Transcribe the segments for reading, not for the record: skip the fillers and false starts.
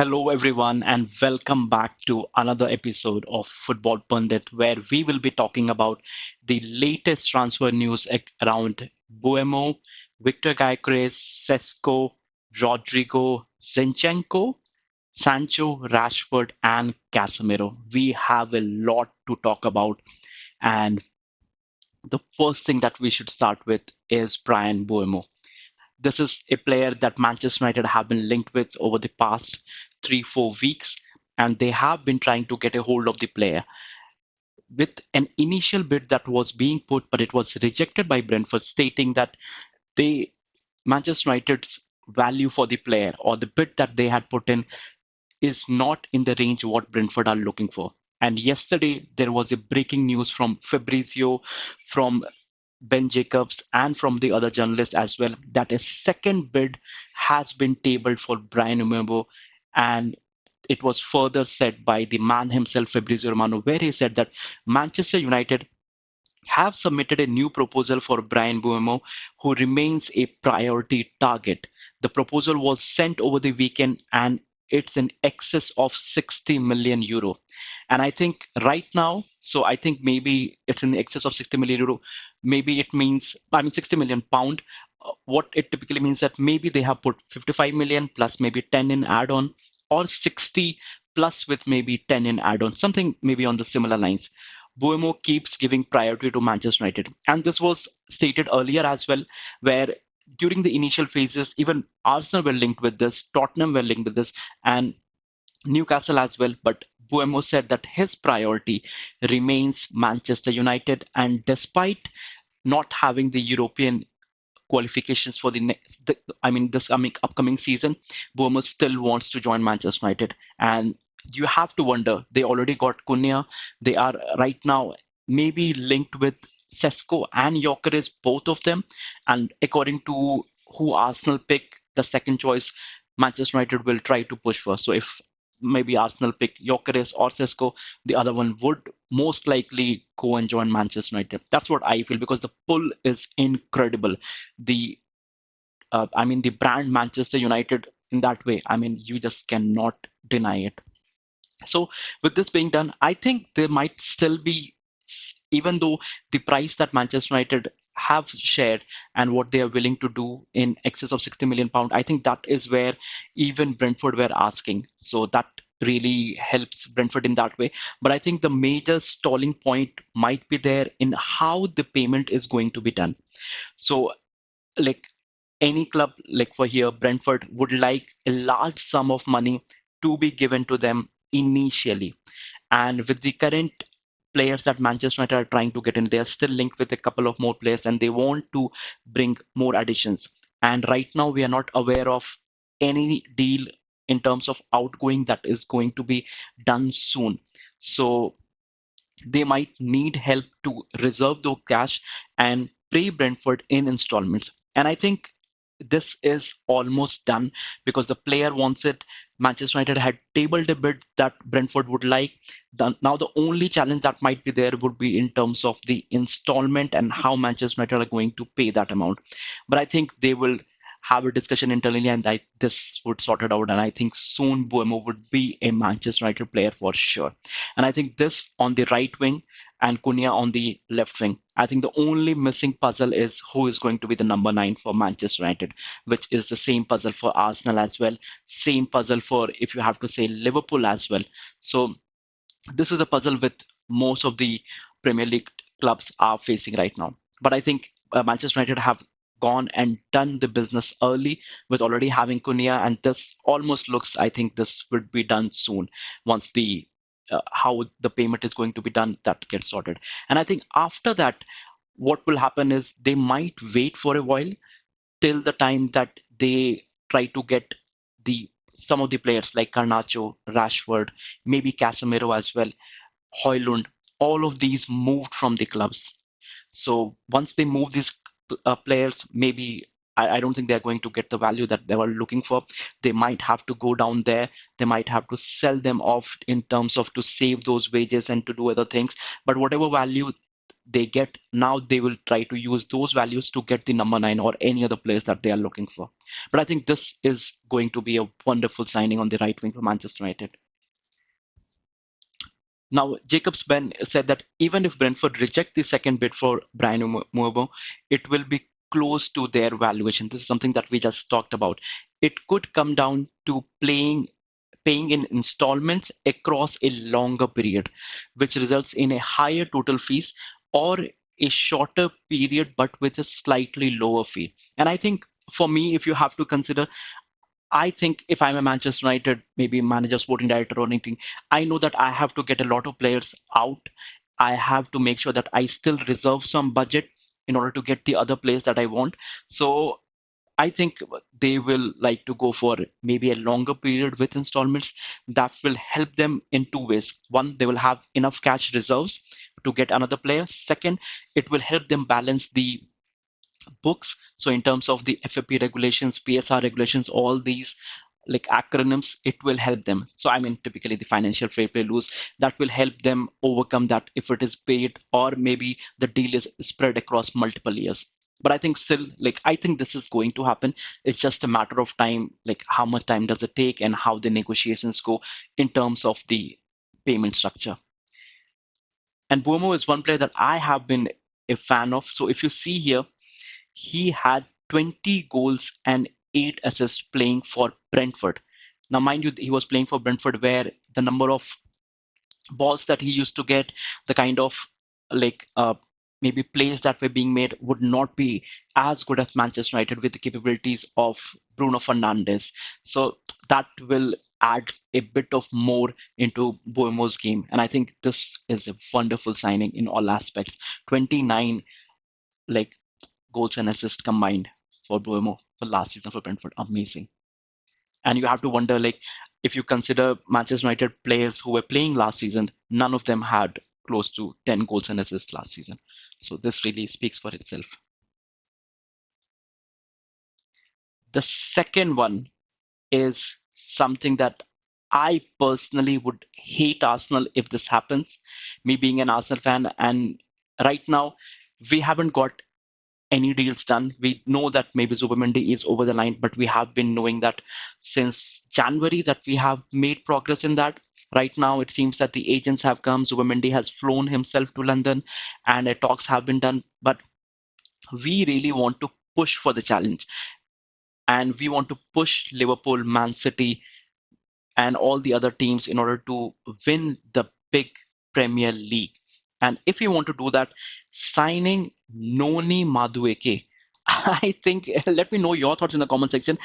Hello, everyone, and welcome back to another episode of Football Pundit, where we will be talking about the latest transfer news around Buemo, Victor Gyokeres, Sesko, Rodrygo, Zinchenko, Sancho, Rashford, and Casemiro. We have a lot to talk about, and the first thing that we should start with is Bryan Mbeumo. This is a player that Manchester United have been linked with over the past 3-4 weeks, and they have been trying to get a hold of the player with an initial bid that was being put, but it was rejected by Brentford, stating that they Manchester United's value for the player or the bid that they had put in is not in the range of what Brentford are looking for. And yesterday there was a breaking news from Fabrizio, from Ben Jacobs, and from the other journalists as well that a second bid has been tabled for Bryan Mbeumo, and it was further said by the man himself, Fabrizio Romano, where he said that Manchester United have submitted a new proposal for Bryan Mbeumo, who remains a priority target. The proposal was sent over the weekend and it's in excess of 60 million euro. And I think right now, so I think maybe it's in excess of 60 million euro. Maybe it means, 60 million pound. What it typically means that maybe they have put 55 million plus maybe 10 in add on, or 60 plus with maybe 10 in add on, something maybe on the similar lines. Buemo keeps giving priority to Manchester United. And this was stated earlier as well, where during the initial phases, even Arsenal were linked with this, Tottenham were linked with this, and Newcastle as well. But Buemo said that his priority remains Manchester United. And despite not having the European qualifications for the next, this upcoming season, Bournemouth still wants to join Manchester United. And you have to wonder, they already got Cunha. They are right now maybe linked with Sesko and Gyokeres, both of them. And according to who Arsenal pick, the second choice, Manchester United will try to push for. So if maybe Arsenal pick Gyokeres or Sesko, the other one would most likely go and join Manchester United. That's what I feel, because the pull is incredible. The the brand Manchester United in that way, you just cannot deny it. So with this being done, I think there might still be, even though the price that Manchester United have shared and what they are willing to do in excess of 60 million pound, I think that is where even Brentford were asking. So that really helps Brentford in that way. But I think the major stalling point might be there in how the payment is going to be done. So like any club, like for here, Brentford would like a large sum of money to be given to them initially. And with the current players that Manchester United are trying to get in, they are still linked with a couple of more players and they want to bring more additions. And right now, we are not aware of any deal in terms of outgoing that is going to be done soon. So they might need help to reserve the cash and pay Brentford in installments. And I think this is almost done because the player wants it. Manchester United had tabled a bid that Brentford would like. Now, the only challenge that might be there would be in terms of the installment and how Manchester United are going to pay that amount. But I think they will have a discussion internally and this would sort it out. And I think soon Buemo would be a Manchester United player for sure. And I think this on the right wing and Cunha on the left wing. I think the only missing puzzle is who is going to be the number 9 for Manchester United, which is the same puzzle for Arsenal as well. Same puzzle for, if you have to say, Liverpool as well. So this is a puzzle with most of the Premier League clubs are facing right now. But I think Manchester United have gone and done the business early with already having Cunha, and this almost looks, I think this would be done soon once the how the payment is going to be done, that gets sorted. And I think after that, what will happen is they might wait for a while till the time that they try to get the some of the players like Garnacho, Rashford, maybe Casemiro as well, Hoylund, all of these moved from the clubs. So once they move these players, maybe I don't think they're going to get the value that they were looking for. They might have to go down there. They might have to sell them off in terms of to save those wages and to do other things. But whatever value they get now, they will try to use those values to get the number 9 or any other players that they are looking for. But I think this is going to be a wonderful signing on the right wing for Manchester United. Now, Jacobs Ben said that even if Brentford reject the second bid for Bryan Mbeumo, it will be close to their valuation. This is something that we just talked about. It could come down to paying in installments across a longer period, which results in a higher total fees or a shorter period but with a slightly lower fee. And I think for me, if you have to consider, I think if I'm a Manchester United, maybe manager, sporting director, or anything, I know that I have to get a lot of players out. I have to make sure that I still reserve some budget in order to get the other players that I want. So I think they will like to go for maybe a longer period with installments that will help them in two ways. One, they will have enough cash reserves to get another player. Second, it will help them balance the books. So in terms of the FFP regulations, PSR regulations, all these like acronyms, it will help them. So I mean, typically the financial fair play rules that will help them overcome that if it is paid or maybe the deal is spread across multiple years. But I think still, like I think this is going to happen. It's just a matter of time, like how much time does it take and how the negotiations go in terms of the payment structure. And Buomo is one player that I have been a fan of. So if you see here, he had 20 goals and 8 assists playing for Brentford. Now, mind you, he was playing for Brentford where the number of balls that he used to get, the kind of like maybe plays that were being made would not be as good as Manchester United with the capabilities of Bruno Fernandes. So that will add a bit of more into Buemo's game. And I think this is a wonderful signing in all aspects. 29 like goals and assists combined for Buemo for last season for Brentford. Amazing. And you have to wonder, like, if you consider Manchester United players who were playing last season, none of them had close to 10 goals and assists last season. So this really speaks for itself. The second one is something that I personally would hate Arsenal if this happens. Me being an Arsenal fan, and right now we haven't got any deals done. We know that maybe Zubimendi is over the line, but we have been knowing that since January that we have made progress in that. Right now, it seems that the agents have come. Zubimendi has flown himself to London, and talks have been done. But we really want to push for the challenge, and we want to push Liverpool, Man City, and all the other teams in order to win the big Premier League. And if you want to do that, signing Noni Madueke, I think, let me know your thoughts in the comment section.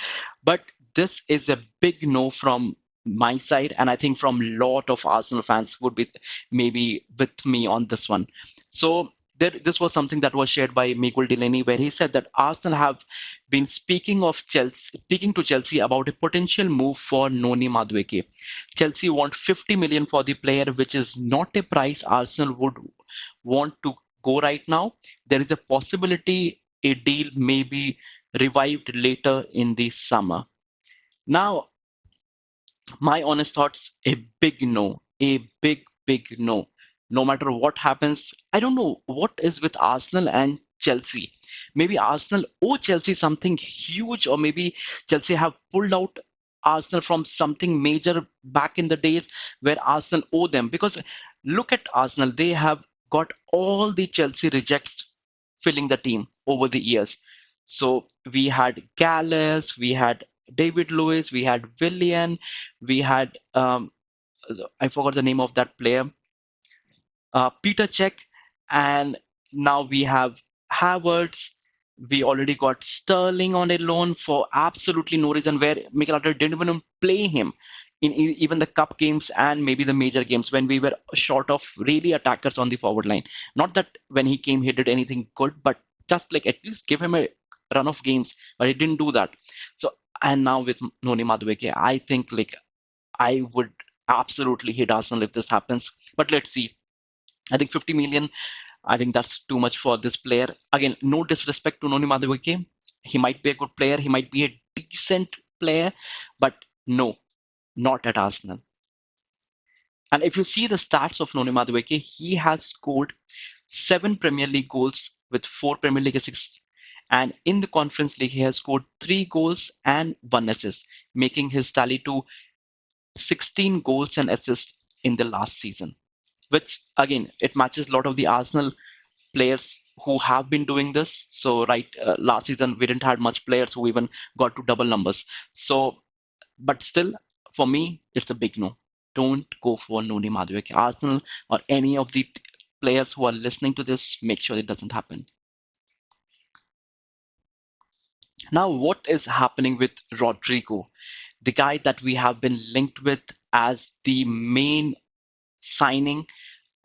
But this is a big no from my side, and I think from a lot of Arsenal fans would be maybe with me on this one. So this was something that was shared by Miguel Delaney, where he said that Arsenal have been speaking to Chelsea about a potential move for Noni Madueke. Chelsea want 50 million for the player, which is not a price Arsenal would want to go right now. There is a possibility a deal may be revived later in the summer. Now, my honest thoughts, a big no, a big no. No matter what happens, I don't know what is with Arsenal and Chelsea. Maybe Arsenal owe Chelsea something huge, or maybe Chelsea have pulled out Arsenal from something major back in the days where Arsenal owe them. Because look at Arsenal, they have got all the Chelsea rejects filling the team over the years. So we had Gallus, we had David Lewis, we had Willian, we had I forgot the name of that player, Peter Cech, and now we have Havertz. We already got Sterling on a loan for absolutely no reason, where Mikel Arteta didn't even play him in even the cup games and maybe the major games when we were short of really attackers on the forward line. Not that when he came he did anything good, but just like at least give him a run of games, but he didn't do that. So and now with Noni Madueke, I think like I would absolutely hate Arsenal if this happens. But let's see. I think 50 million, I think that's too much for this player. Again, no disrespect to Noni Madueke. He might be a good player. He might be a decent player, but no, not at Arsenal. And if you see the stats of Noni Madueke, he has scored seven Premier League goals with four Premier League assists. And in the Conference League, he has scored three goals and one assist, making his tally to 16 goals and assists in the last season, which again, it matches a lot of the Arsenal players who have been doing this. So, right, last season we didn't have much players who even got to double numbers. So, but still, for me, it's a big no. Don't go for Noni Madueke. Arsenal or any of the players who are listening to this, make sure it doesn't happen. Now, what is happening with Rodrygo, the guy that we have been linked with as the main signing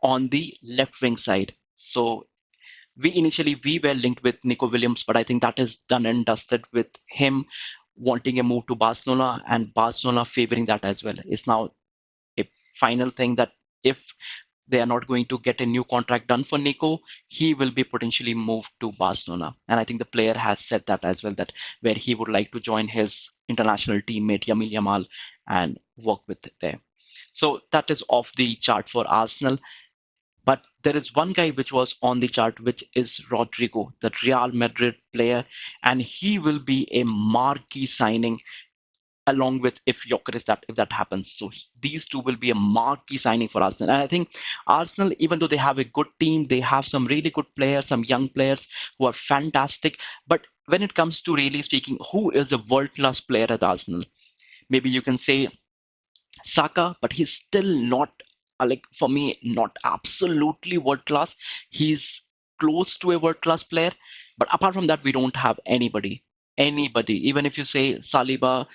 on the left wing side? So we were linked with Nico Williams, but I think that is done and dusted with him wanting a move to Barcelona and Barcelona favoring that as well. It's now a final thing that if they are not going to get a new contract done for Nico, he will be potentially moved to Barcelona. And I think the player has said that as well, that where he would like to join his international teammate Yamil Yamal and work with there. So that is off the chart for Arsenal. But there is one guy which was on the chart, which is Rodrygo, the Real Madrid player, and he will be a marquee signing along with if that happens. So these two will be a marquee signing for Arsenal. And I think Arsenal, even though they have a good team, they have some really good players, some young players who are fantastic. But when it comes to really speaking, who is a world-class player at Arsenal? Maybe you can say Saka, but he's still not like for me, not absolutely world class. He's close to a world class player, but apart from that, we don't have anybody. Anybody, even if you say Saliba,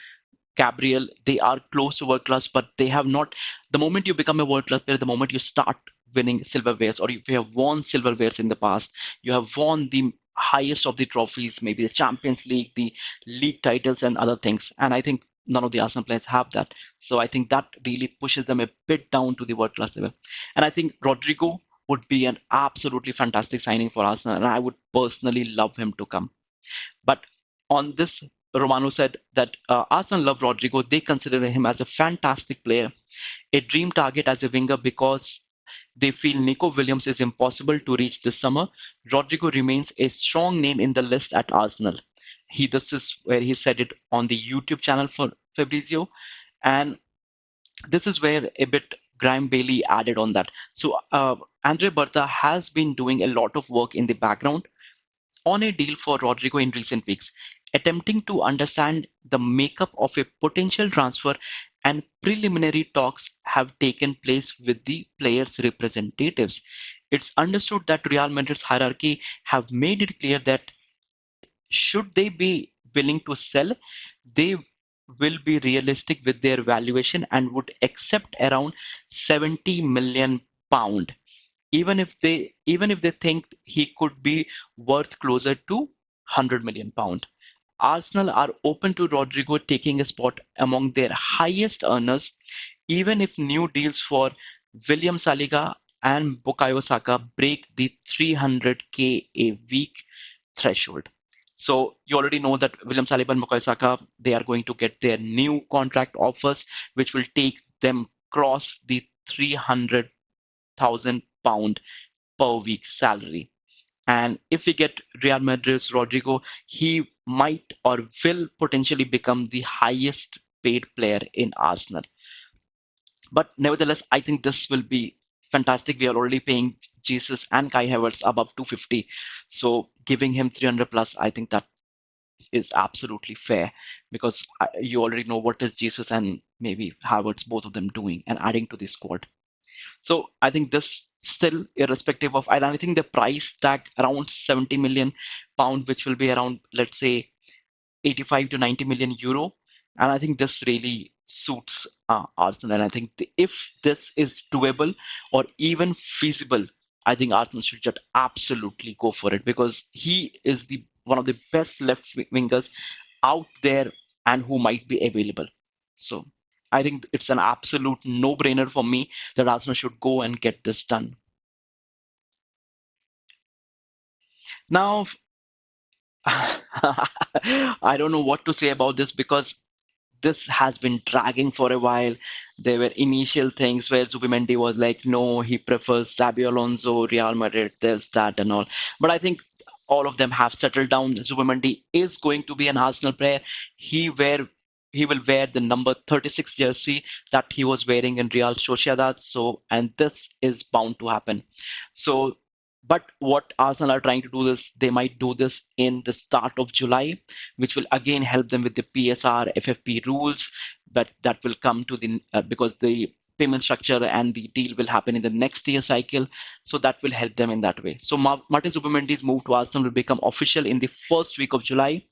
Gabriel, they are close to world class, but they have not. The moment you become a world class player, the moment you start winning silverwares, or if you have won silverwares in the past, you have won the highest of the trophies, maybe the Champions League, the league titles, and other things. And I think none of the Arsenal players have that. So I think that really pushes them a bit down to the world class level. And I think Rodrigo would be an absolutely fantastic signing for Arsenal, and I would personally love him to come. But on this, Romano said that Arsenal love Rodrigo. They consider him as a fantastic player, a dream target as a winger because they feel Nico Williams is impossible to reach this summer. Rodrigo remains a strong name in the list at Arsenal. This is where he said it on the YouTube channel for Fabrizio, and this is where a bit Graham Bailey added on that. So Andre Berta has been doing a lot of work in the background on a deal for Rodrigo in recent weeks, attempting to understand the makeup of a potential transfer, and preliminary talks have taken place with the players' representatives. It's understood that Real Madrid's hierarchy have made it clear that should they be willing to sell, they will be realistic with their valuation and would accept around 70 million pound, even if they think he could be worth closer to 100 million pound. Arsenal are open to Rodrigo taking a spot among their highest earners, even if new deals for William Saliba and Bukayo Saka break the 300k a week threshold. So you already know that William Saliba and Bukayo Saka, they are going to get their new contract offers, which will take them cross the 300,000 pound per week salary. And if we get Real Madrid's Rodrigo, he might or will potentially become the highest paid player in Arsenal. But nevertheless, I think this will be fantastic. We are already paying Jesus and Kai Havertz above 250. So giving him 300 plus, I think that is absolutely fair because you already know what is Jesus and maybe Havertz, both of them doing and adding to the squad. So I think this still irrespective of, and I think the price tag around 70 million pound, which will be around, let's say, 85 to 90 million euro. And I think this really suits Arsenal. And I think if this is doable or even feasible, I think Arsenal should just absolutely go for it because he is the one of the best left wingers out there and who might be available. So I think it's an absolute no-brainer for me that Arsenal should go and get this done. Now, I don't know what to say about this because this has been dragging for a while. There were initial things where Zubimendi was like, no, he prefers Xabi Alonso, Real Madrid, there's that and all. But I think all of them have settled down. Zubimendi is going to be an Arsenal player. He wear he will wear the number 36 jersey that he was wearing in Real Sociedad. So, and this is bound to happen. So, but what Arsenal are trying to do is they might do this in the start of July, which will again help them with the PSR, FFP rules, but that will come to the because the payment structure and the deal will happen in the next year cycle. So that will help them in that way. So Martin Zubimendi's move to Arsenal will become official in the first week of July,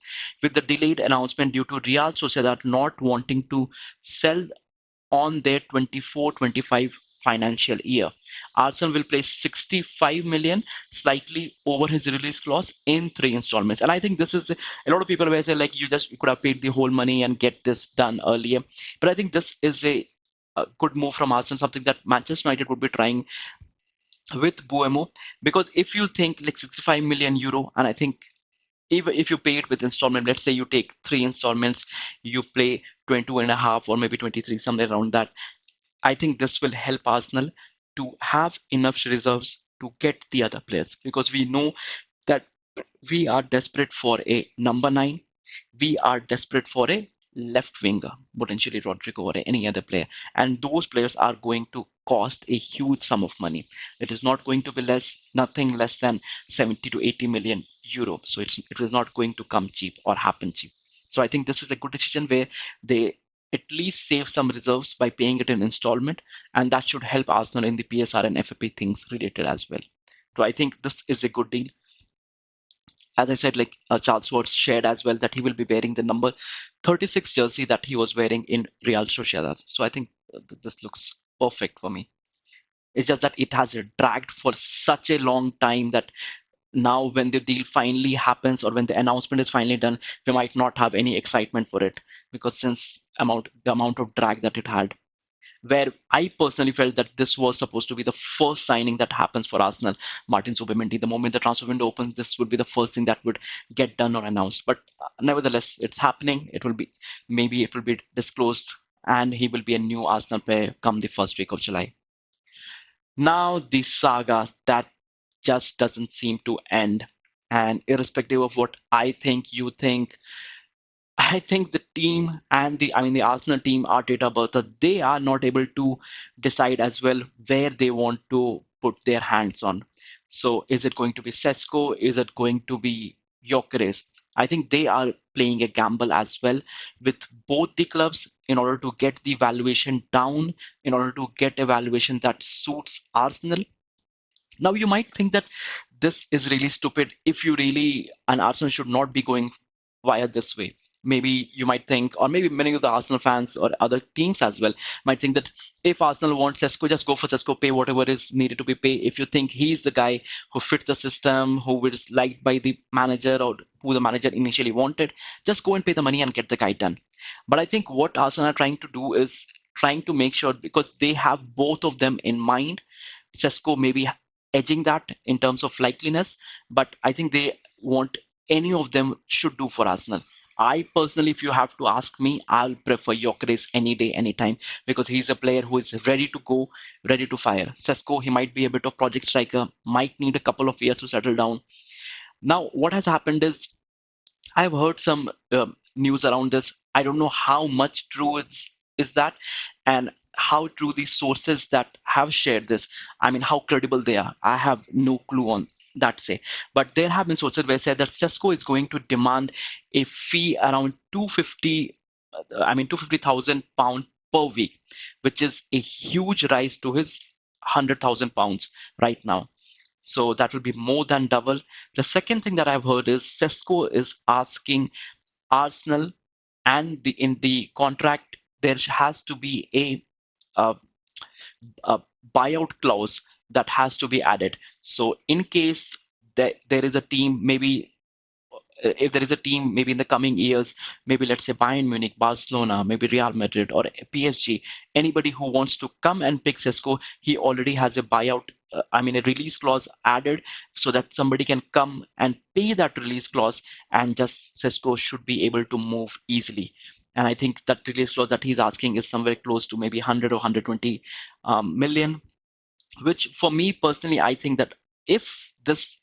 with the delayed announcement due to Real Sociedad not wanting to sell on their 24-25 financial year. Arsenal will pay 65 million, slightly over his release clause, in three installments. And I think this is a lot of people will say like you could have paid the whole money and get this done earlier. But I think this is a good move from Arsenal, something that Manchester United would be trying with Buemo. Because if you think like 65 million euro, and I think even if you pay it with installment, let's say you take three installments, you play 22 and a half or maybe 23, somewhere around that. I think this will help Arsenal to have enough reserves to get the other players, because we know that we are desperate for a number nine. We are desperate for a left winger, potentially Rodrygo or any other player. And those players are going to cost a huge sum of money. It is not going to be nothing less than 70 to 80 million euro. So it is not going to come cheap or happen cheap. So I think this is a good decision where they at least save some reserves by paying it in installment, and that should help Arsenal in the PSR and FFP things related as well. So I think this is a good deal. As I said, like Charles Watts shared as well that he will be wearing the number 36 jersey that he was wearing in Real Sociedad. So I think this looks perfect for me. It's just that it has dragged for such a long time that now when the deal finally happens or when the announcement is finally done, we might not have any excitement for it, because since the amount of drag that it had, where I personally felt that this was supposed to be the first signing that happens for Arsenal, Martin Zubimendi. The moment the transfer window opens, this would be the first thing that would get done or announced. But nevertheless, it's happening. Maybe it will be disclosed, and he will be a new Arsenal player come the first week of July. Now, the saga that just doesn't seem to end. And irrespective of what I think, you think, I think the team and the Arsenal team, Arteta, Bertha, they are not able to decide as well where they want to put their hands on. So is it going to be Sesko? Is it going to be Gyokeres? I think they are playing a gamble as well with both the clubs in order to get the valuation down, in order to get a valuation that suits Arsenal. Now, you might think that this is really stupid if you really, and Arsenal should not be going via this way. Maybe you might think, or maybe many of the Arsenal fans or other teams as well might think that if Arsenal wants Sesko, just go for Sesko, pay whatever is needed to be paid. If you think he's the guy who fits the system, who is liked by the manager or who the manager initially wanted, just go and pay the money and get the guy done. But I think what Arsenal are trying to do is trying to make sure, because they have both of them in mind, Sesko maybe edging that in terms of likeliness, but I think they want any of them should do for Arsenal. I personally, if you have to ask me, I'll prefer Gyökeres any day, anytime, because he's a player who is ready to go, ready to fire. Sesko, he might be a bit of project striker, might need a couple of years to settle down. Now, what has happened is I've heard some news around this. I don't know how much true is that, and how true these sources that have shared this. I mean, how credible they are. I have no clue on that say. But there have been sources where said that Cisco is going to demand a fee around 250. I mean, 250,000 pound per week, which is a huge rise to his 100,000 pounds right now. So that will be more than double. The second thing that I've heard is Sesko is asking Arsenal, and in the contract there has to be a, a buyout clause that has to be added. So in case there is a team, maybe if there is a team maybe in the coming years, maybe let's say Bayern Munich, Barcelona, maybe Real Madrid or PSG, anybody who wants to come and pick Sesko, he already has a buyout, a release clause added, so that somebody can come and pay that release clause, and just Sesko should be able to move easily. And I think that release clause that he's asking is somewhere close to maybe 100 or 120 million, which for me personally, I think that if this,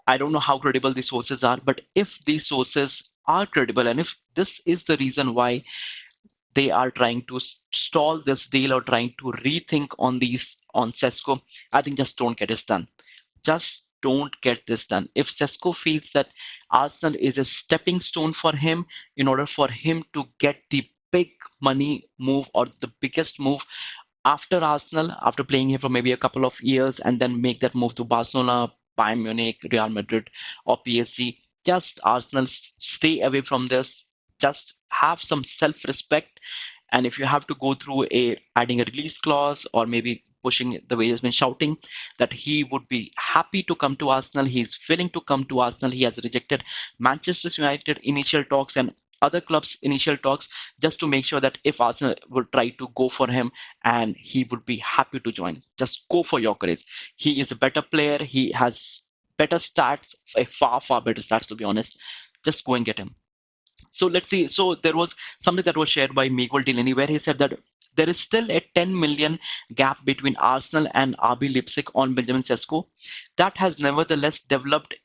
I don't know how credible these sources are, but if these sources are credible and if this is the reason why they are trying to stall this deal or trying to rethink on these on Sesko, I think just don't get this done. Just don't get this done. If Sesko feels that Arsenal is a stepping stone for him in order for him to get the big money move or the biggest move after Arsenal, after playing here for maybe a couple of years, and then make that move to Barcelona, Bayern Munich, Real Madrid, or PSG. Just Arsenal, stay away from this. Just have some self-respect. And if you have to go through a adding a release clause or maybe pushing the way he's been shouting that he would be happy to come to Arsenal, he's willing to come to Arsenal. He has rejected Manchester United initial talks and other clubs initial talks just to make sure that if Arsenal would try to go for him and he would be happy to join. Just go for Gyokeres. He is a better player. He has better stats, a far, far better stats to be honest. Just go and get him. So let's see. So there was something that was shared by Miguel Delaney where he said that there is still a 10 million gap between Arsenal and RB Leipzig on Benjamin Sesko. That has nevertheless developed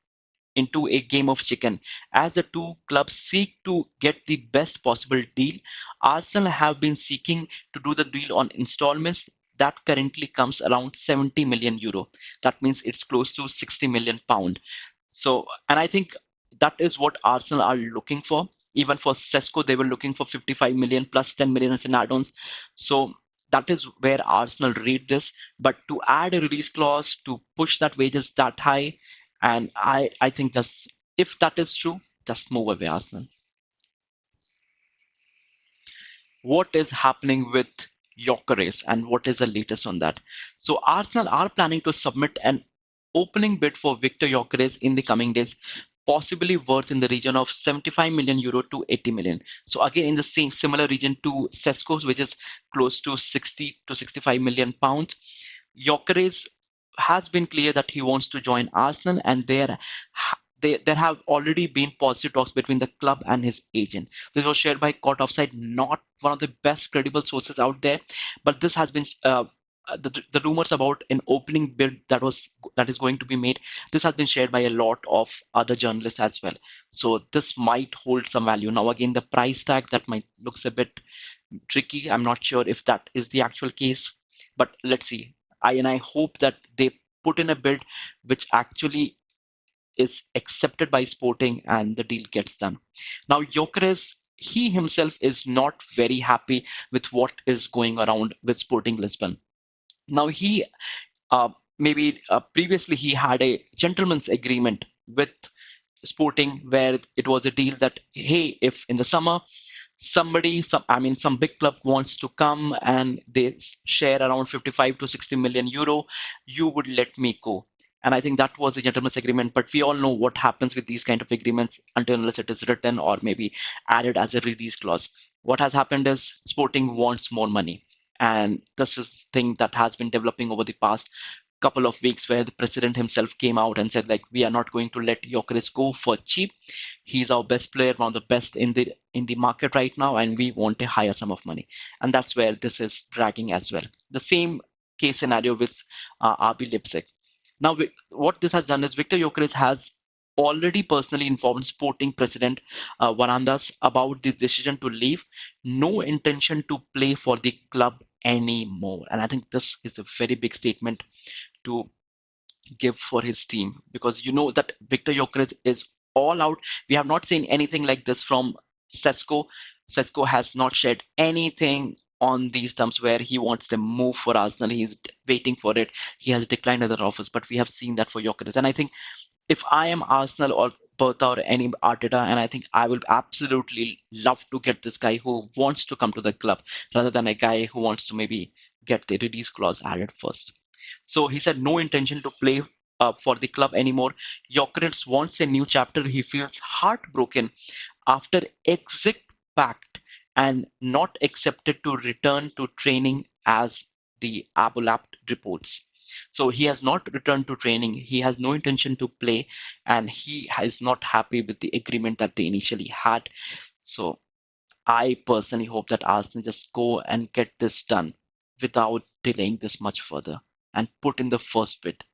into a game of chicken. As the two clubs seek to get the best possible deal, Arsenal have been seeking to do the deal on installments that currently comes around 70 million euro. That means it's close to 60 million pound. So, and I think that is what Arsenal are looking for. Even for Sesko, they were looking for 55 million plus 10 million as in add-ons. So that is where Arsenal read this. But to add a release clause to push that wages that high, and I think that's if that is true, just move away, Arsenal. What is happening with Gyokeres and what is the latest on that? So Arsenal are planning to submit an opening bid for Victor Gyokeres in the coming days, possibly worth in the region of 75 million euro to 80 million. So again, in the same similar region to Sesko's, which is close to 60 to 65 million pounds. Gyökeres has been clear that he wants to join Arsenal, and there have already been positive talks between the club and his agent. This was shared by Court Offside, not one of the best credible sources out there, but this has been the rumors about an opening bid that is going to be made. This has been shared by a lot of other journalists as well. So this might hold some value. Now again, the price tag that might looks a bit tricky. I'm not sure if that is the actual case, but let's see. I hope that they put in a bid which actually is accepted by Sporting and the deal gets done. Now, Gyökeres, he himself is not very happy with what is going around with Sporting Lisbon. Now, he uh, maybe previously he had a gentleman's agreement with Sporting where it was a deal that, hey, if in the summer some big club wants to come and they share around 55 to 60 million euro, you would let me go. And I think that was a gentleman's agreement, but we all know what happens with these kind of agreements until unless it is written or maybe added as a release clause. What has happened is Sporting wants more money. And this is the thing that has been developing over the past couple of weeks where the president himself came out and said like we are not going to let Gyökeres go for cheap. He's our best player, one of the best in the market right now, and we want a higher sum of money. And that's where this is dragging as well. The same case scenario with RB Leipzig. Now, what this has done is Victor Gyökeres has already personally informed Sporting President Varandas about this decision to leave. No intention to play for the club anymore. And I think this is a very big statement to give for his team because you know that Victor Gyökeres is all out. We have not seen anything like this from Sesko. Sesko has not shared anything on these terms where he wants to move for Arsenal. He's waiting for it. He has declined other offers, but we have seen that for Gyökeres. And I think if I am Arsenal or Bertha or any Arteta, and I think I will absolutely love to get this guy who wants to come to the club rather than a guy who wants to maybe get the release clause added first. So he said no intention to play for the club anymore. Gyökeres wants a new chapter. He feels heartbroken after exit pact and not accepted to return to training as the Abulapt reports. So he has not returned to training. He has no intention to play, and he is not happy with the agreement that they initially had. So I personally hope that Arsenal just go and get this done without delaying this much further and put in the first bid.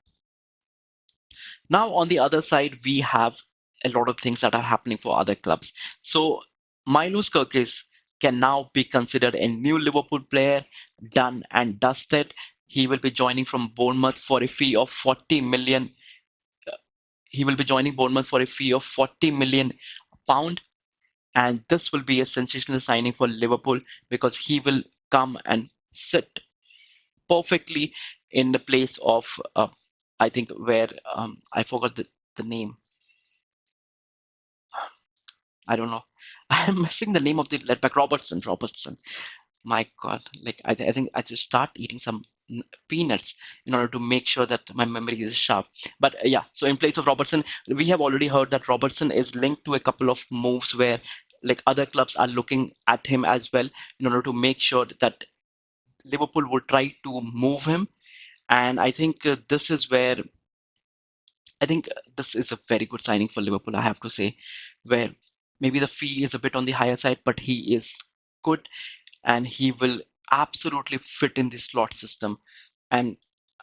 Now, on the other side, we have a lot of things that are happening for other clubs. So, Milos Kerkez can now be considered a new Liverpool player, done and dusted. He will be joining from Bournemouth for a fee of 40 million. He will be joining Bournemouth for a fee of 40 million pound, and this will be a sensational signing for Liverpool because he will come and sit perfectly in the place of I think where I forgot the name. I don't know. I'm missing the name of the left back, Robertson. Robertson. My God, like I think I should start eating some peanuts in order to make sure that my memory is sharp. But yeah, so in place of Robertson, we have already heard that Robertson is linked to a couple of moves where like other clubs are looking at him as well in order to make sure that Liverpool would try to move him. And I think this is where I think this is a very good signing for Liverpool, I have to say, where maybe the fee is a bit on the higher side, but he is good and he will absolutely fit in the slot system. And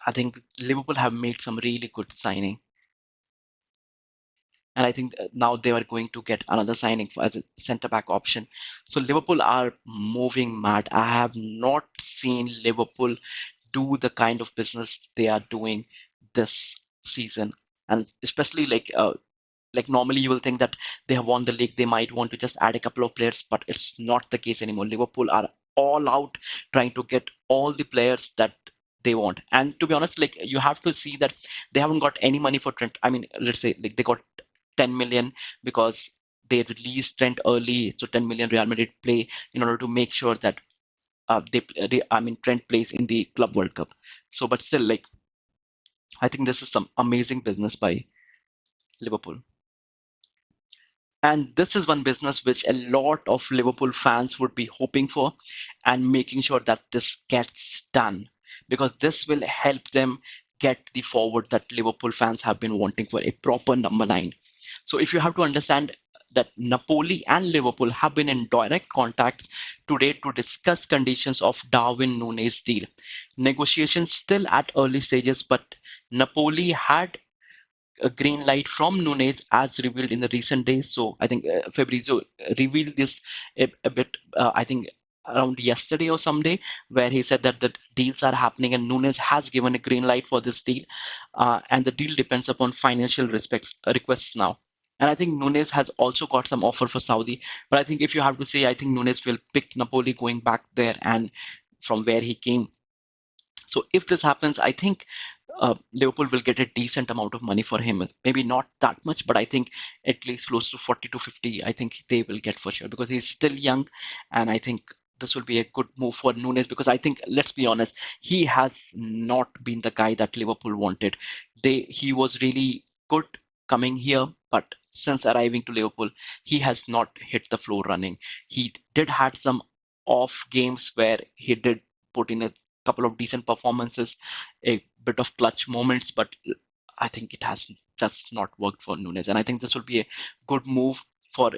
I think Liverpool have made some really good signing. And I think now they are going to get another signing as a centre back option. So Liverpool are moving mad. I have not seen Liverpool do the kind of business they are doing this season. And especially like normally you will think that they have won the league, they might want to just add a couple of players, but it's not the case anymore. Liverpool are all out trying to get all the players that they want. And to be honest, like you have to see that they haven't got any money for Trent. I mean, let's say like they got 10 million because they released Trent early, so 10 million Real Madrid play in order to make sure that they I mean Trent plays in the Club World Cup. So, but still, like I think this is some amazing business by Liverpool. And this is one business which a lot of Liverpool fans would be hoping for and making sure that this gets done because this will help them get the forward that Liverpool fans have been wanting for a proper number nine. So if you have to understand that Napoli and Liverpool have been in direct contacts today to discuss conditions of Darwin Nunez deal. Negotiations still at early stages, but Napoli had a green light from Nunez as revealed in the recent days. So I think Fabrizio revealed this a bit, I think around yesterday or someday, where he said that the deals are happening and Nunez has given a green light for this deal. And the deal depends upon financial requests now. And I think Nunez has also got some offer for Saudi. But I think if you have to say, I think Nunez will pick Napoli going back there and from where he came. So if this happens, I think Liverpool will get a decent amount of money for him. Maybe not that much, but I think at least close to 40 to 50, I think they will get for sure because he's still young. And I think this will be a good move for Nunes because I think, let's be honest, he has not been the guy that Liverpool wanted. He was really good coming here, but since arriving to Liverpool, he has not hit the floor running. He did had some off games where he did put in a couple of decent performances, a bit of clutch moments, but I think it has just not worked for Nunes. And I think this will be a good move for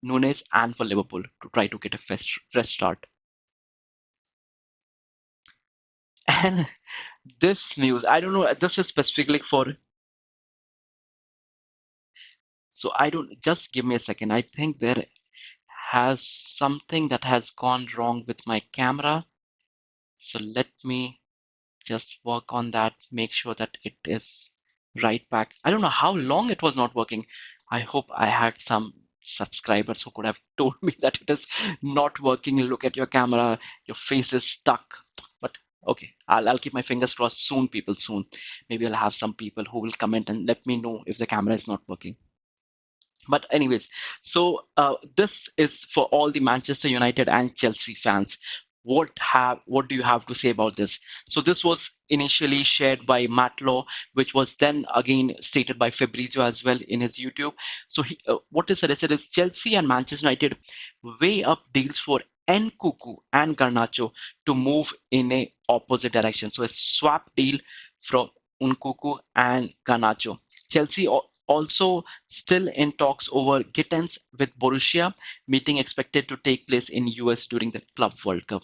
Nunes and for Liverpool to try to get a fresh start. And this news, I don't know, this is specifically for, so I don't, just give me a second. I think there has something that has gone wrong with my camera. So let me just work on that, make sure that it is right back. I don't know how long it was not working. I hope I had some subscribers who could have told me that it is not working. Look at your camera, your face is stuck. But okay, I'll keep my fingers crossed soon, people, soon. Maybe I'll have some people who will comment and let me know if the camera is not working. But anyways, so this is for all the Manchester United and Chelsea fans. What do you have to say about this? So this was initially shared by Matt Law, which was then again stated by Fabrizio as well in his YouTube. So what is suggested is Chelsea and Manchester United weigh up deals for Nkuku and Garnacho to move in a opposite direction. So a swap deal from Nkuku and Garnacho. Chelsea Also, still in talks over Gittens with Borussia, meeting expected to take place in US during the Club World Cup.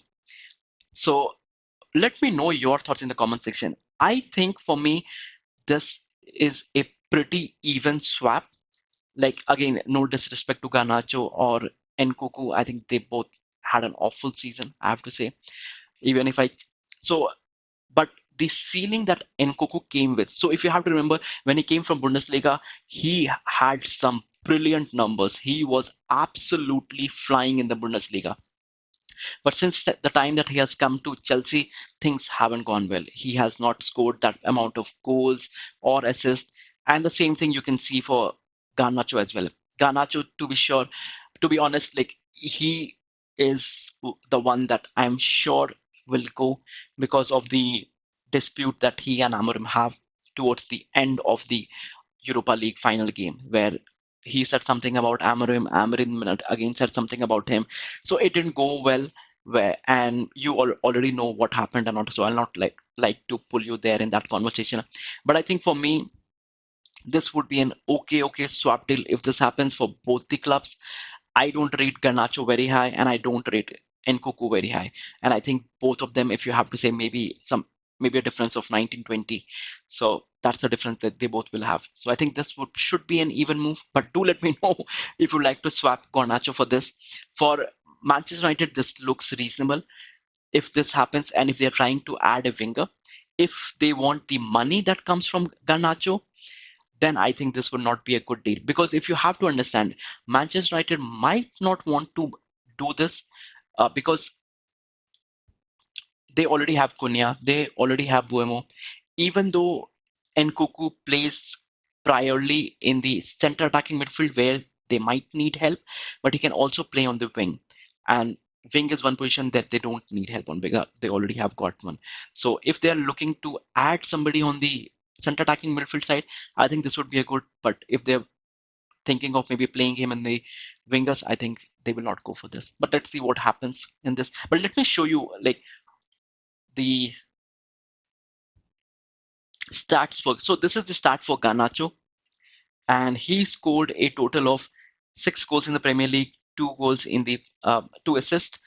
So let me know your thoughts in the comment section. I think for me, this is a pretty even swap. Like again, no disrespect to Garnacho or Nkuku. I think they both had an awful season, I have to say. Even if I so but the ceiling that Nkuku came with. So if you have to remember, when he came from Bundesliga, he had some brilliant numbers. He was absolutely flying in the Bundesliga. But since the time that he has come to Chelsea, things haven't gone well. He has not scored that amount of goals or assists. And the same thing you can see for Garnacho as well. Garnacho, to be sure, to be honest, like he is the one that I'm sure will go because of the dispute that he and Amorim have towards the end of the Europa League final game, where he said something about Amorim, Amorim again said something about him. So it didn't go well. Where and you already know what happened and not, so I'll not like to pull you there in that conversation. But I think for me, this would be an okay swap deal if this happens for both the clubs. I don't rate Garnacho very high, and I don't rate Nkuku very high. And I think both of them, if you have to say maybe a difference of 19-20, so that's the difference that they both will have. So I think this should be an even move. But do let me know if you'd like to swap Garnacho for this. For Manchester United, this looks reasonable if this happens, and if they're trying to add a winger. If they want the money that comes from Garnacho, then I think this would not be a good deal. Because if you have to understand, Manchester United might not want to do this because they already have Cunha, they already have Buemo. Even though Nkuku plays priorly in the center attacking midfield where they might need help, but he can also play on the wing. And wing is one position that they don't need help on because they already have got one. So if they're looking to add somebody on the center attacking midfield side, I think this would be a good. But if they're thinking of maybe playing him in the wingers, I think they will not go for this. But let's see what happens in this. But let me show you like the stats for. So this is the stat for Garnacho, and he scored a total of 6 goals in the Premier League, 2 goals in the 2 assists.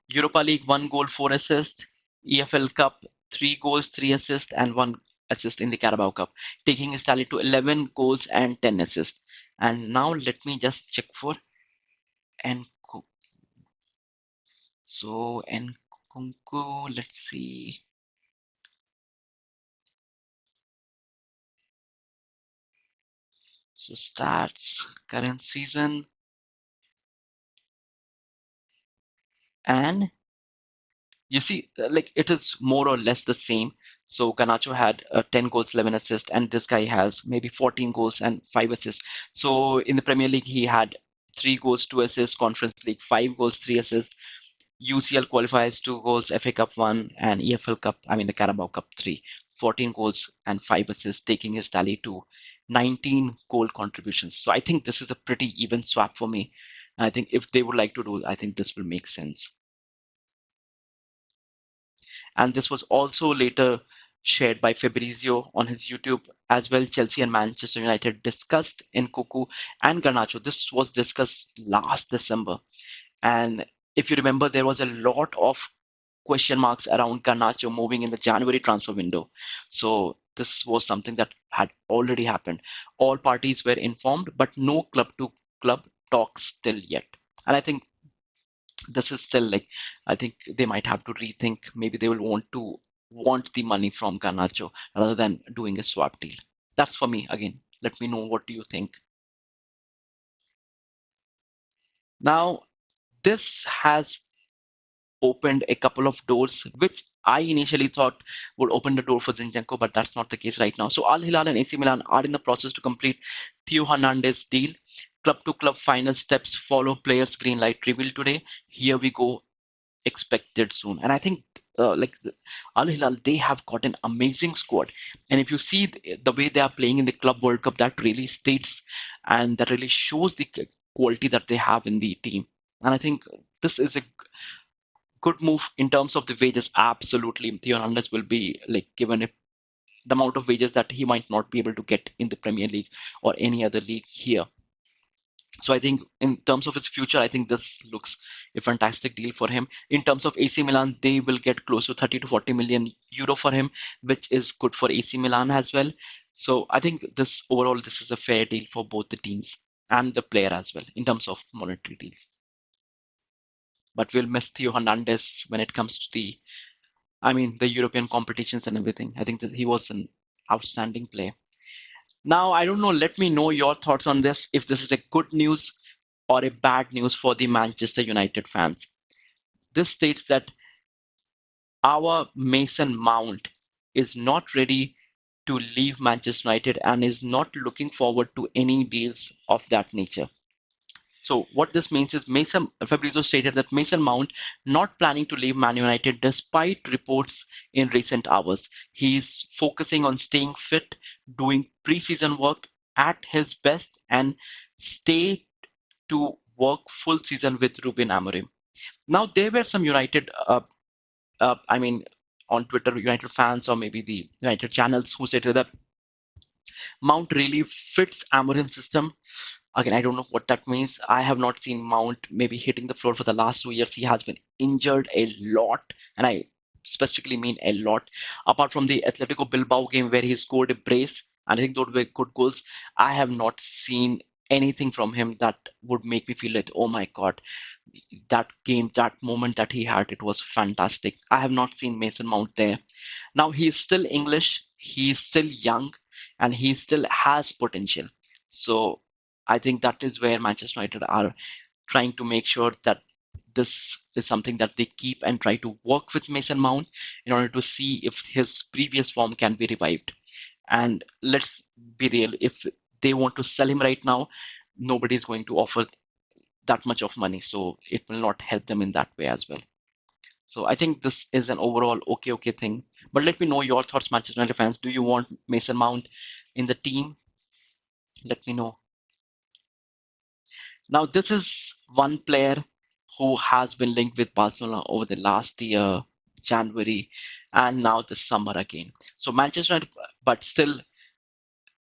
Europa League, 1 goal, 4 assists. EFL Cup, 3 goals, 3 assists, and 1 assist in the Carabao Cup, taking his tally to 11 goals and 10 assists. And now let me just check for Nkunku. So Nkunku, let's see. So stats, current season, and you see, like it is more or less the same. So Ganacho had 10 goals, 11 assists, and this guy has maybe 14 goals and 5 assists. So in the Premier League, he had 3 goals, 2 assists. Conference League, 5 goals, 3 assists. UCL qualifiers, 2 goals. FA Cup, one, and EFL Cup. I mean the Carabao Cup, three. 14 goals and 5 assists, taking his tally to 19 goal contributions. So I think this is a pretty even swap for me. I think if they would like to do, I think this will make sense. And this was also later shared by Fabrizio on his YouTube as well. Chelsea and Manchester United discussed Nkunku and Garnacho. This was discussed last December. And if you remember, there was a lot of question marks around Garnacho moving in the January transfer window. So this was something that had already happened. All parties were informed, but no club to club talks still yet. And I think this is still like, I think they might have to rethink. Maybe they will want the money from Garnacho rather than doing a swap deal. That's for me. Again, let me know what do you think. Now, this has opened a couple of doors, which I initially thought would open the door for Zinchenko, but that's not the case right now. So Al Hilal and AC Milan are in the process to complete Theo Hernandez deal. Club-to-club final steps follow players' green light reveal today. Here we go, expected soon. And I think Al Hilal, they have got an amazing squad. And if you see the way they are playing in the Club World Cup, that really states and that really shows the quality that they have in the team. And I think this is a good move in terms of the wages. Absolutely, Theo Hernandez will be like given a the amount of wages that he might not be able to get in the Premier League or any other league here. So I think in terms of his future, I think this looks a fantastic deal for him. In terms of AC Milan, they will get close to 30 to 40 million euro for him, which is good for AC Milan as well. So I think this overall, this is a fair deal for both the teams and the player as well in terms of monetary deals. But we'll miss Theo Hernandez when it comes to the European competitions and everything. I think that he was an outstanding player. Now, I don't know, let me know your thoughts on this, if this is a good news or a bad news for the Manchester United fans. This states that our Mason Mount is not ready to leave Manchester United and is not looking forward to any deals of that nature. So what this means is Mason Fabrizio stated that Mason Mount not planning to leave Man United despite reports in recent hours. He's focusing on staying fit, doing preseason work at his best, and stay to work full season with Ruben Amorim. Now there were some United, uh, I mean, on Twitter, United fans or maybe the United channels who said that Mount really fits Amorim's system. Again, I don't know what that means. I have not seen Mount maybe hitting the floor for the last 2 years. He has been injured a lot, and I specifically mean a lot. Apart from the Atletico Bilbao game where he scored a brace, and I think those were good goals, I have not seen anything from him that would make me feel like, oh my God, that game, that moment that he had, it was fantastic. I have not seen Mason Mount there. Now he's still English, he's still young, and he still has potential. So I think that is where Manchester United are trying to make sure that this is something that they keep and try to work with Mason Mount in order to see if his previous form can be revived. And let's be real, if they want to sell him right now, nobody is going to offer that much of money. So it will not help them in that way as well. So I think this is an overall okay thing. But let me know your thoughts, Manchester United fans. Do you want Mason Mount in the team? Let me know. Now, this is one player who has been linked with Barcelona over the last year, January, and now this summer again. So Manchester United, but still,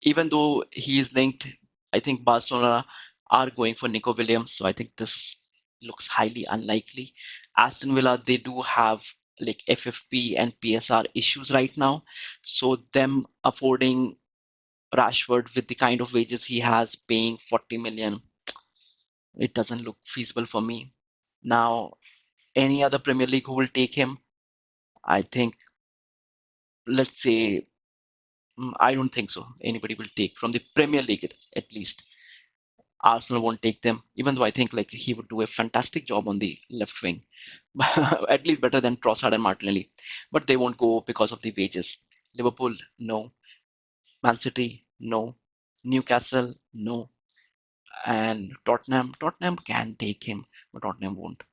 even though he is linked, I think Barcelona are going for Nico Williams. So I think this looks highly unlikely. Aston Villa, they do have like FFP and PSR issues right now. So them affording Rashford with the kind of wages he has, paying 40 million, it doesn't look feasible for me. Now, any other Premier League who will take him, I think, let's say, I don't think so. Anybody will take from the Premier League at least. Arsenal won't take them, even though I think like he would do a fantastic job on the left wing, at least better than Trossard and Martinelli. But they won't go because of the wages. Liverpool, no. Man City, no. Newcastle, no. And Tottenham can take him, but Tottenham won't.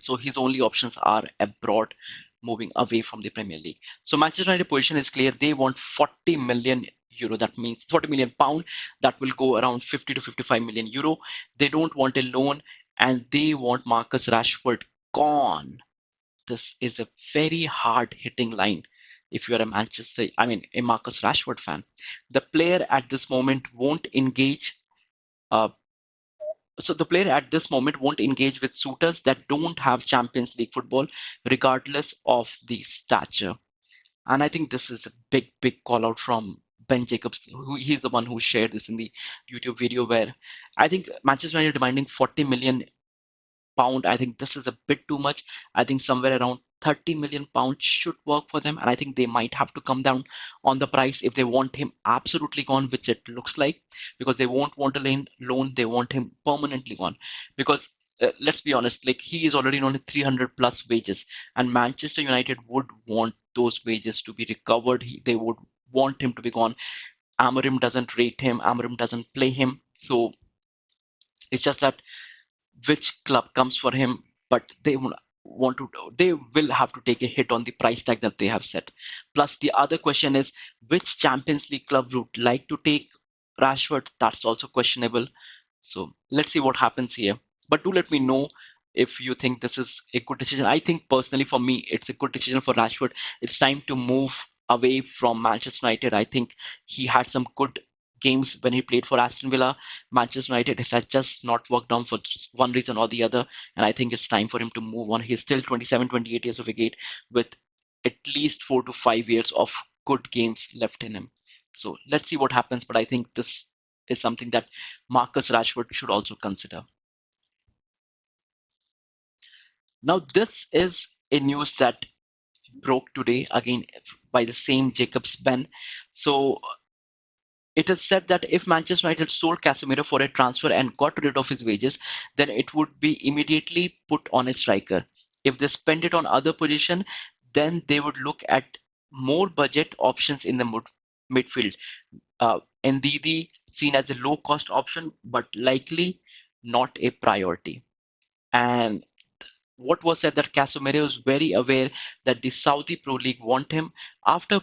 So his only options are abroad, moving away from the Premier League. So Manchester United position is clear. They want 40 million euro. That means 40 million pound. That will go around 50 to 55 million euro. They don't want a loan, and they want Marcus Rashford gone. This is a very hard hitting line. If you are a Marcus Rashford fan, the player at this moment won't engage. Uh, so the player at this moment won't engage with suitors that don't have Champions League football, regardless of the stature. And I think this is a big call out from Ben Jacobs. He's the one who shared this in the YouTube video where I think Manchester United demanding 40 million pound. I think this is a bit too much. I think somewhere around 30 million pounds should work for them. And I think they might have to come down on the price if they want him absolutely gone, which it looks like, because they won't want a loan. They want him permanently gone. Because let's be honest, like he is already on 300 plus wages, and Manchester United would want those wages to be recovered. They would want him to be gone. Amorim doesn't rate him. Amorim doesn't play him. So it's just that which club comes for him, but they will have to take a hit on the price tag that they have set. Plus, the other question is which Champions League club would like to take Rashford? That's also questionable. So let's see what happens here. But do let me know if you think this is a good decision. I think personally for me, it's a good decision for Rashford. It's time to move away from Manchester United. I think he had some good games when he played for Aston Villa. Manchester United, it has just not worked out for one reason or the other. And I think it's time for him to move on. He's still 27, 28 years of age with at least 4 to 5 years of good games left in him. So let's see what happens. But I think this is something that Marcus Rashford should also consider. Now, this is a news that broke today again by the same Jacobs Ben. So it is said that if Manchester United sold Casemiro for a transfer and got rid of his wages, then it would be immediately put on a striker. If they spend it on other position, then they would look at more budget options in the midfield. Ndidi seen as a low cost option, but likely not a priority. And what was said that Casemiro is very aware that the Saudi Pro League want him after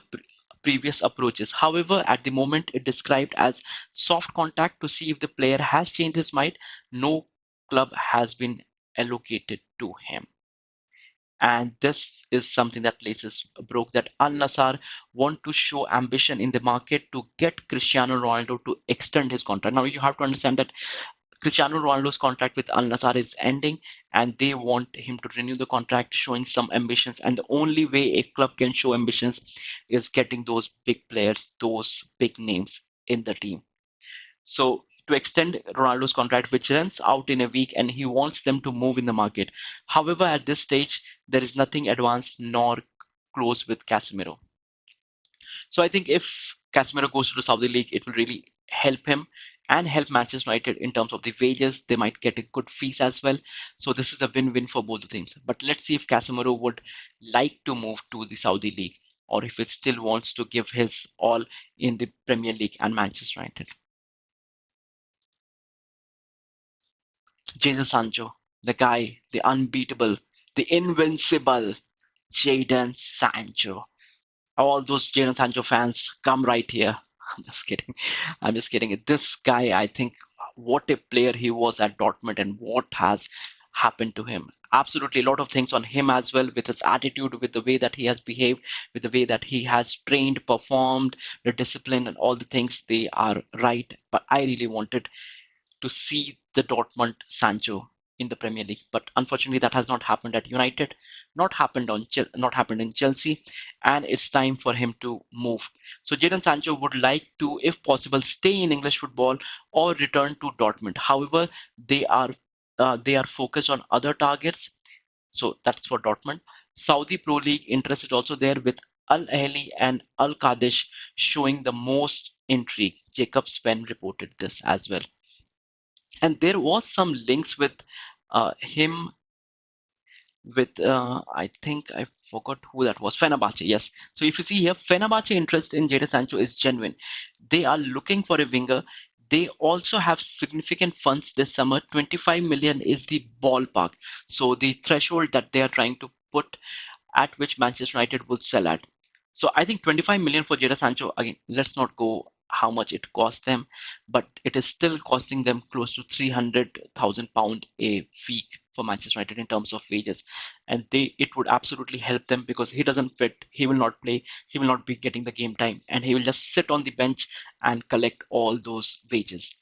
previous approaches. However, at the moment, it described as soft contact to see if the player has changed his mind. No club has been allocated to him. And this is something that places broke that Al Nassr want to show ambition in the market to get Cristiano Ronaldo to extend his contract. Now you have to understand that Cristiano Ronaldo's contract with Al Nassr is ending, and they want him to renew the contract, showing some ambitions. And the only way a club can show ambitions is getting those big players, those big names in the team. So to extend Ronaldo's contract, which runs out in a week, and he wants them to move in the market. However, at this stage, there is nothing advanced nor close with Casemiro. So I think if Casemiro goes to the Saudi League, it will really help him and help Manchester United in terms of the wages. They might get a good fees as well. So this is a win-win for both the teams. But let's see if Casemiro would like to move to the Saudi League or if it still wants to give his all in the Premier League and Manchester United. Jadon Sancho, the guy, the unbeatable, the invincible Jadon Sancho. All those Jadon Sancho fans, come right here. I'm just kidding. I'm just kidding. This guy, I think, what a player he was at Dortmund and what has happened to him. Absolutely, a lot of things on him as well, with his attitude, with the way that he has behaved, with the way that he has trained, performed, the discipline, and all the things. They are right. But I really wanted to see the Dortmund Sancho in the Premier League. But unfortunately, that has not happened at United, not happened in Chelsea, and it's time for him to move. So Jadon Sancho would like to, if possible, stay in English football or return to Dortmund. However, they are they are focused on other targets. So that's for Dortmund. Saudi Pro League interest is also there with Al Ahly and Al Qadish showing the most intrigue. Jacob Sven reported this as well. And there was some links with him with I think I forgot who that was. Fenerbahce, yes. So if you see here, Fenerbahce interest in Jadon Sancho is genuine. They are looking for a winger. They also have significant funds this summer. 25 million is the ballpark. So the threshold that they are trying to put at which Manchester United will sell at. So I think 25 million for Jadon Sancho. Again, let's not go how much it cost them, but it is still costing them close to 300,000 pound a week for Manchester United in terms of wages, and it would absolutely help them because he doesn't fit. He will not play. He will not be getting the game time, and he will just sit on the bench and collect all those wages.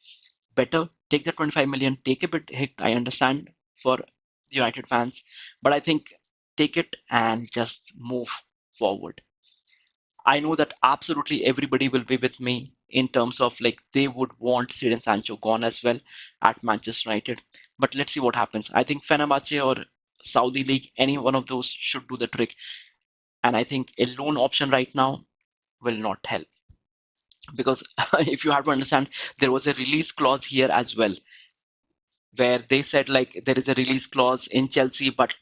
Better take the 25 million, take a bit hit. I understand for United fans, but I think take it and just move forward. I know that absolutely everybody will be with me in terms of like they would want Jadon Sancho gone as well at Manchester United. But let's see what happens. I think Fenerbahce or Saudi League, any one of those should do the trick. And I think a loan option right now will not help because if you have to understand, there was a release clause here as well, where they said like there is a release clause in Chelsea, but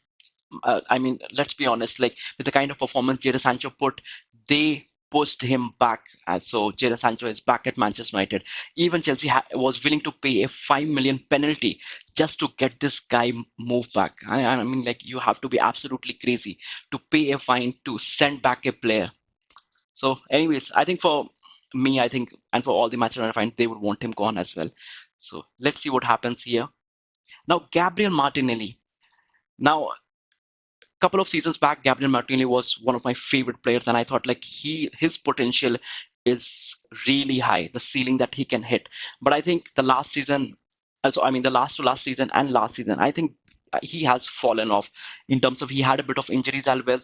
I mean, let's be honest, like with the kind of performance Jadon Sancho put, they pushed him back. So Jadon Sancho is back at Manchester United. Even Chelsea was willing to pay a 5 million penalty just to get this guy moved back. I mean, like you have to be absolutely crazy to pay a fine to send back a player. So, anyways, I think for me, I think, and for all the Manchester United fans, they would want him gone as well. So let's see what happens here. Now, Gabriel Martinelli. Now, couple of seasons back, Gabriel Martinelli was one of my favorite players, and I thought like his potential is really high, the ceiling that he can hit. But I think the last season, also I mean the last to last season and last season, I think he has fallen off in terms of he had a bit of injuries as well,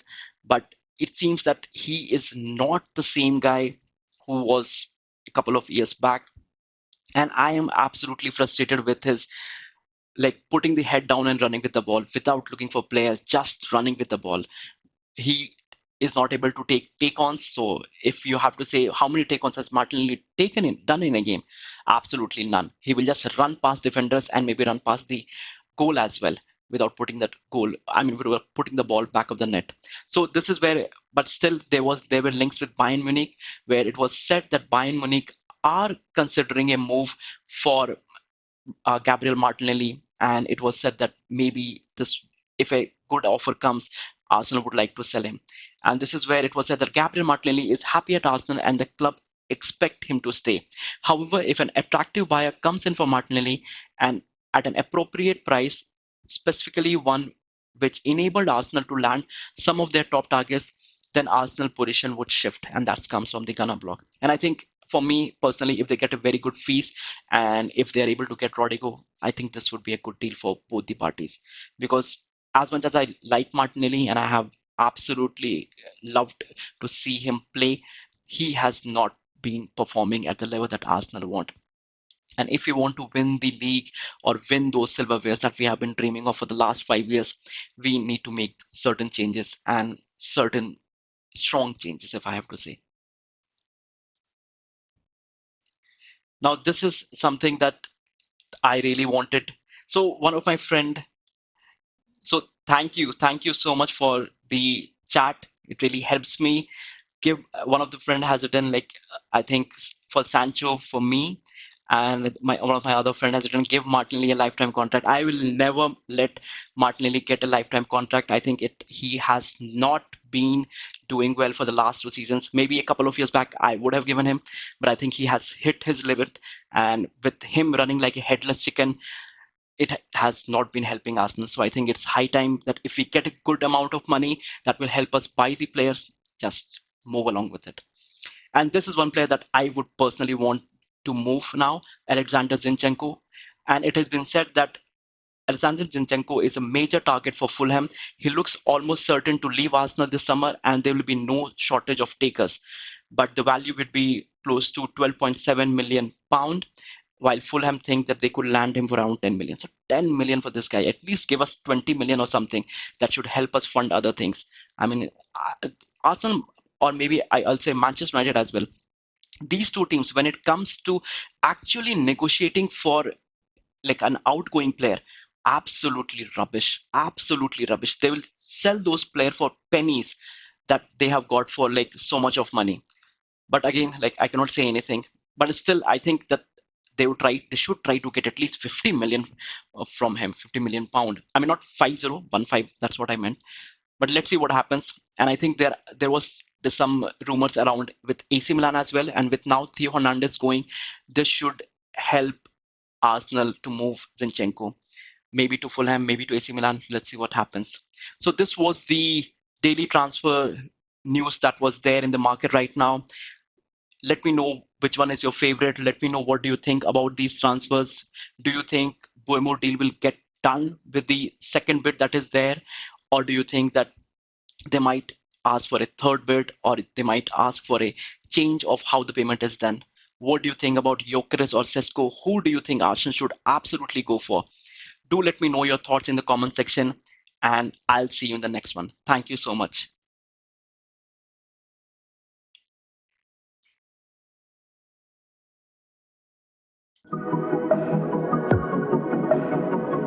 but it seems that he is not the same guy who was a couple of years back. And I am absolutely frustrated with his like putting the head down and running with the ball without looking for players, just running with the ball. He is not able to take ons. So if you have to say how many take ons has Martinelli taken in done in a game, absolutely none. He will just run past defenders and maybe run past the goal as well without putting that goal. I mean, without putting the ball back of the net. So this is where, but still there were links with Bayern Munich where it was said that Bayern Munich are considering a move for Gabriel Martinelli, and it was said that maybe this, if a good offer comes, Arsenal would like to sell him. And this is where it was said that Gabriel Martinelli is happy at Arsenal and the club expect him to stay. However, if an attractive buyer comes in for Martinelli and at an appropriate price, specifically one which enabled Arsenal to land some of their top targets, then Arsenal position would shift, and that comes from the Gunner block. And I think for me personally, if they get a very good fees and if they are able to get Rodrygo, I think this would be a good deal for both the parties. Because as much as I like Martinelli and I have absolutely loved to see him play, he has not been performing at the level that Arsenal want. And if we want to win the league or win those silverwares that we have been dreaming of for the last 5 years, we need to make certain changes and certain strong changes, if I have to say. Now, this is something that I really wanted. So one of my friend, so thank you so much for the chat. It really helps me. Give one of the friend has written like I think for Sancho for me, and my one of my other friend has written give Martinelli a lifetime contract. I will never let Martinelli get a lifetime contract. I think it he has not been doing well for the last 2 seasons. Maybe a couple of years back I would have given him, but I think he has hit his limit. And with him running like a headless chicken, it has not been helping Arsenal. So I think it's high time that if we get a good amount of money that will help us buy the players, just move along with it. And this is one player that I would personally want to move now, Alexander Zinchenko. And it has been said that Alexander Zinchenko is a major target for Fulham. He looks almost certain to leave Arsenal this summer, and there will be no shortage of takers. But the value would be close to 12.7 million pound, while Fulham think that they could land him for around 10 million. So 10 million for this guy. At least give us 20 million or something that should help us fund other things. I mean, Arsenal or maybe I'll say Manchester United as well. These two teams, when it comes to actually negotiating for like an outgoing player, absolutely rubbish, absolutely rubbish. They will sell those players for pennies that they have got for like so much of money. But again, like I cannot say anything, but still I think that they should try to get at least 50 million from him, 50 million pound. I mean not 5015, that's what I meant. But let's see what happens. And I think there was there's some rumors around with AC Milan as well, and with now Theo Hernandez going, this should help Arsenal to move Zinchenko, maybe to Fulham, maybe to AC Milan. Let's see what happens. So this was the daily transfer news that was there in the market right now. Let me know which one is your favorite. Let me know what do you think about these transfers. Do you think Buemo deal will get done with the second bid that is there, or do you think that they might ask for a third bid, or they might ask for a change of how the payment is done? What do you think about Gyokeres or Sesko? Who do you think Arsenal should absolutely go for? Do let me know your thoughts in the comment section, and I'll see you in the next one. Thank you so much.